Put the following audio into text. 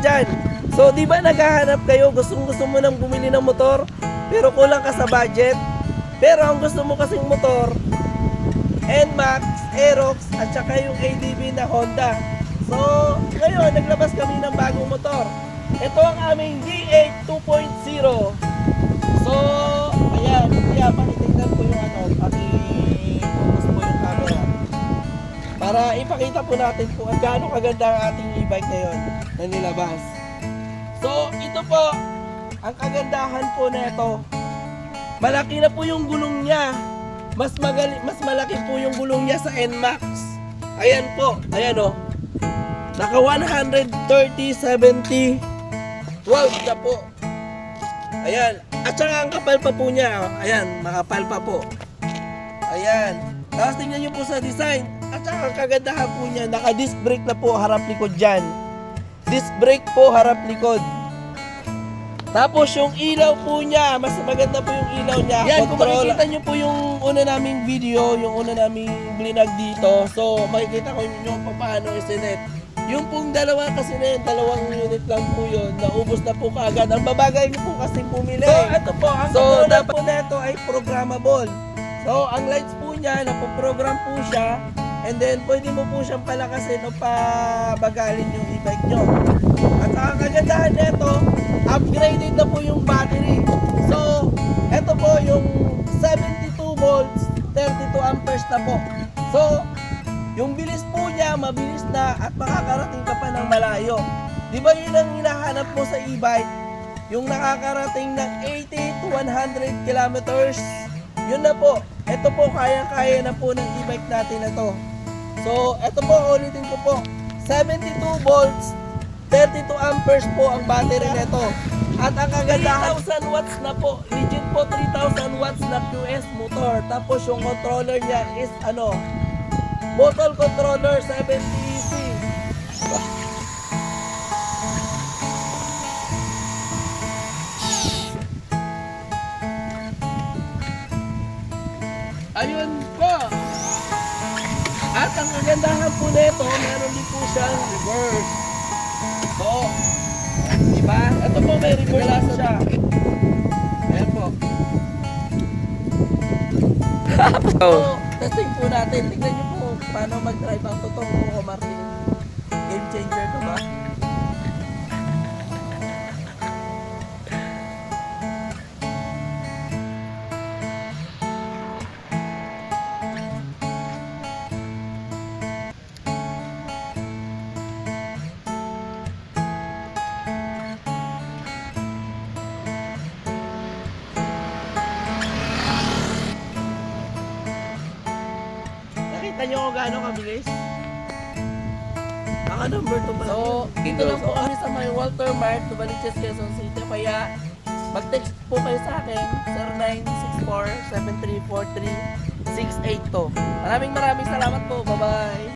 dyan. So, di ba naghahanap kayo, gusto mo nang bumili ng motor, pero kulang ka sa budget? Pero ang gusto mo kasing motor, NMAX, Aerox, at saka yung ADB na Honda. So, ngayon, naglabas kami ng bagong motor. Ito ang aming D8 2.0. So, ayan, kaya pakitignan ko yung focus po yung camera. Para ipakita po natin kung gaano kaganda ang ating e-bike ngayon na nilabas. So, ito po, ang kagandahan po na ito. Malaki na po yung gulong niya. Mas malaki po yung gulong niya sa NMAX. Ayan po, ayan o. Naka 130/70 12 na po. Ayan. At saka ang kapal pa po niya. Ayan, makapal pa po. Ayan. Tapos tingnan nyo po sa design. At saka ang kagandahan po niya, naka-disc brake na po harap likod dyan. Disc brake po harap likod. Tapos yung ilaw po niya, mas maganda po yung ilaw niya. Yan, kung makikita nyo po yung una naming video, yung una naming blinag dito. So, makikita ko nyo pa paano isinet. Yung pong dalawa kasi na yun, dalawang unit lang po yun, naubos na po kaagad. Ang babagay nyo po kasi pumili. So, ito po, ang dapat po na ito ay programmable. So, ang lights po niya, napoprogram po siya. And then, pwede mo po siyang palakasin o pabagalin yung e-bike nyo. At ang kagandahan nito, upgraded na po yung battery. So, ito po yung 72 volts, 32 amperes na po. So, yung bilis po niya, mabilis na at makakarating ka pa ng malayo. Di ba yun ang hinahanap mo sa e-bike? Yung nakakarating ng 80 to 100 kilometers. Yun na po. Ito po, kaya-kaya na po ng e-bike natin na to. So, ito po, ulitin ko po. 72 volts, 32 amperes po ang battery nito. At ang kagandahan, 3,000 watts na po. Legit po, 3,000 watts na QS motor. Tapos yung controller niya is bottle controller 70EC. Ayun po. At ang kagandahan po nito, meron din po siyang reverse. So, diba? Ito po may reverse siya. Ayan po. So, testing po natin. Tignan nyo po paano mag-drive ang totoong Coco Martin. Game changer to ba? Nakita nyo kung gaano kabilis? Naka number 2 pa lang. So, dito lang po kami sa may Walter Mart, Novaliches, Quezon City. Kaya, mag-text po kayo sa akin, 0964-7343-682. Maraming salamat po. Bye-bye!